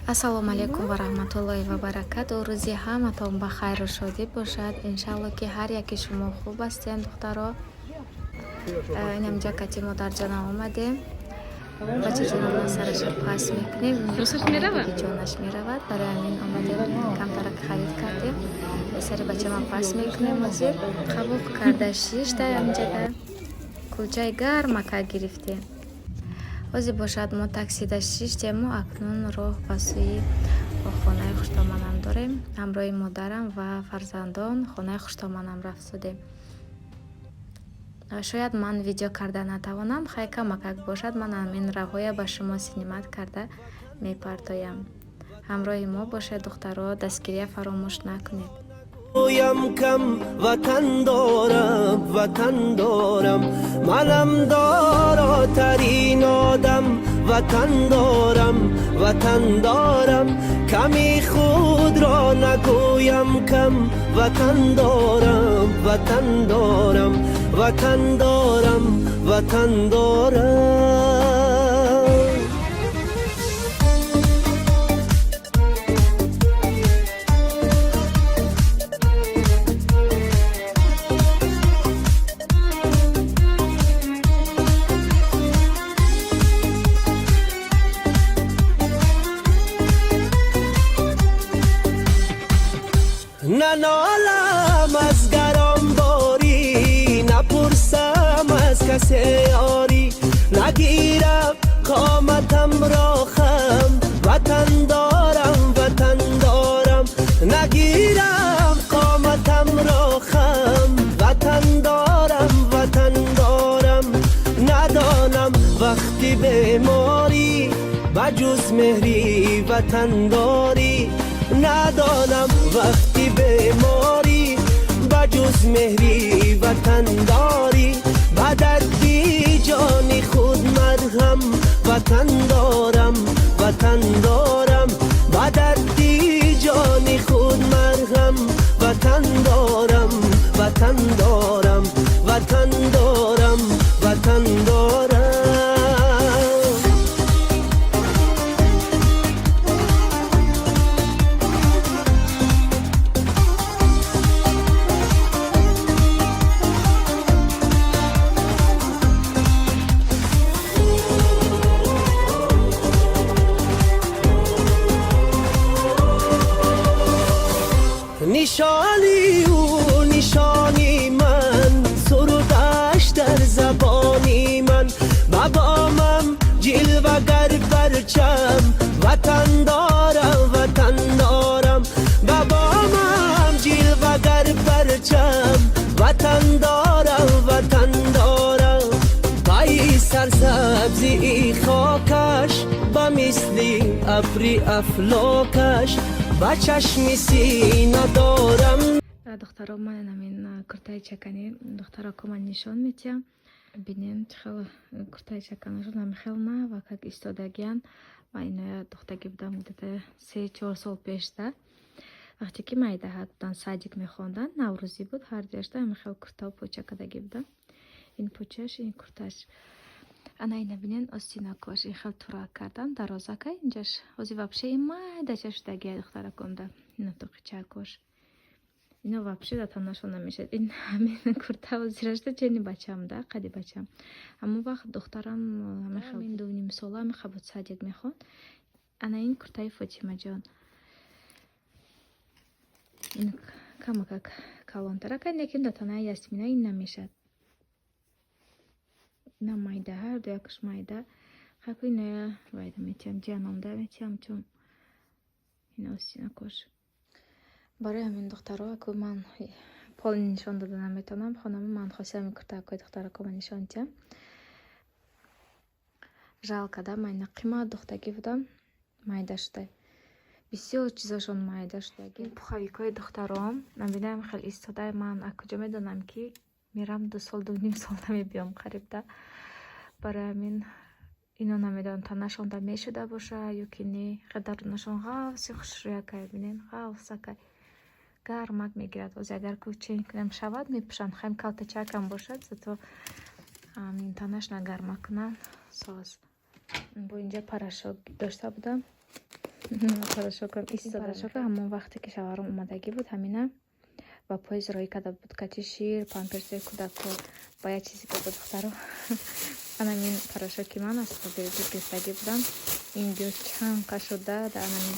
Ассалому алейкум ва раҳматуллоҳи ва баракату. Рӯзи ҳаматон ба хайру шодӣ бошад. Иншалло ки ҳар яки шумо хуб ҳастед духтаро. Инам ҷакати модарҷонам омадем. Бачаҷонамон сарашро пас мекунем. Ҷонаш меравад. Барои ҳамин омадем камтарак харид кардем. Сари бачама пас мекунем. ҳозир қабул карда 6 та амҷада кулчаи гармака гирифтем. ҳозир бошад мо таксида шиштему акнун роҳ ба сӯи хонаи хуштоманам дорем. ҳамроҳи модарам ва фарзандон хонаи хуштоманам рафтудем. шояд ман видео карда натавонам, хай камакак бошад ман ҳамин равҳоя ба шумо синимат карда мепартоям. ҳамроҳи мо бошед духтаро, дастгирия фаромӯш накунед. رویم کم وطن دارم منم داراترین آدم وطن دارم کمی خود را نگویم کم وطن دارم ننالم از گران باری نپرسم از کسی یاری نگیرم قامتم را خم وطن دارم نگیرم قامتم را خم وطن دارم ندانم وقتی بیماری بجز مهری وطن داری ندانم وقتی بیماری بجز مهری وطن داری بدت بی جانی خود مرهم وطن دارم بدت بی جانی خود مرهم وطن دارم نشانی من سرودش در زبانی من بابامم جلوگر پرچم وطن دارم بابامم جلوگر پرچم وطن دارم پای سرسبزی خاکش با مثلی ابری افلاکش با چشم سینه دارم. دخترها من همین کرتای چکانی دخترها که من نشان میتیم بینیم خیلی کرتای چکانشون هم خیلی نه و که ایستادگیان و این دخترگی بودم مدت 3-4 سال پیش ده وقتی که مایده ها بودن سادیک میخوندن نوروزی بود هر دیشته هم خیلی کرتا و پوچه کدگی بودن این پوچهش این کرتاش انا این بینین استیناکاش این خیلی تورا کردن درازکای اینجاش وزی وابشه این مایده چشتگی دخترها کنده اینو تو قچاکاش اینو вообще датам нашон намешад. ин ҳамин куртаву зирашта чени бачам да қади бачам ҳамон вақт духтарам ҳамин 2 сола мехабуд садик мехонд ана ин куртаи фотимаҷон ин камакак калонтарака лекин датана ясмина ин намешад на майда ҳар ду якаш майда хаку ина вайда метиям ҷаномда метиям чун ина остинакош барои ҳамин духтаро ку ман поли нишон дода наметавонам хонами ман хоси ҳамин куртакои духтарако ман нишон диҳам жалко да ман қимат духтагӣ будам майда шуда бисёр чизошон майда шудаги пуховикои духтаром набинаам хеле истода ман аз куҷо медонам ки мерам 2 сол 2.5 сол намебиём қариб да барои ҳамин ино намедонам та нашонда мешуда боша ё ки не хедарунашон ғавси хушрӯякай бинен ғавсакай гармак мегирад ози агар кӯчен кунам шавад мепӯшанд хайм калтачакам бошад зато ҳамин танашна гармак кунанд соз бо инҷа парашок дошта будам Хорошо кам истода шока ҳамон вақте ки шаварам омадагӣ буд ҳамина ва поиз роӣ карда буд качи шир памперсои кӯдакҳо ба як чизе ки буд духтаро анамин порошоки ман аст бирди гирифтагӣ будам ин гӯ чанқа шуда да анамин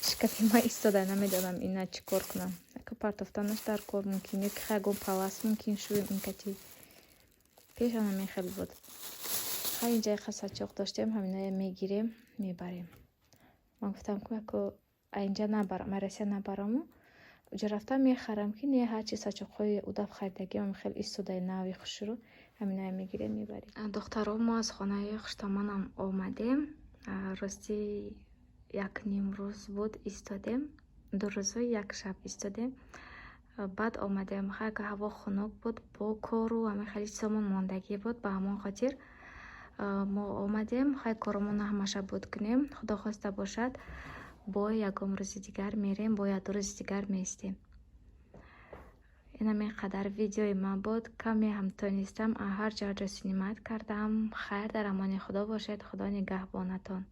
шикафи ман истода намедонам ина чӣ кор кунам яка партофтанаш дар кор мумкин ё ки ягон палас мумкин шӯем ин кати пеш анамин хел буд ха инҷа яқа сачоқ доштем ҳаминая мегирем мебарем ман гуфтам ки яко инҷа набарам Россия набараму ҷо рафтам мехарам ки не ҳарчи сачоқҳои удаб харидагиам хел истодаи нави хушрӯ ҳаминая мегирем мебарем духтаро мо аз хонаи хуштамонам омадем рости як ним рӯз буд истодем 2 рӯзу як шаб истодем баъд омадем ҳака ҳаво хунук буд бо кору ҳамин хели чизамон мондагӣ буд ба ҳамон хотир мо омадем хай коромон ҳамаша буд кунем худо хоста бошад бо ягон рӯзи дигар мерем бо 2 рӯзи дигар меистем инамин қадар видеои ман буд каме ҳам тонистам ҳар ҷо синимат кардам хайр дар амони худо бошед худо нигаҳбонатон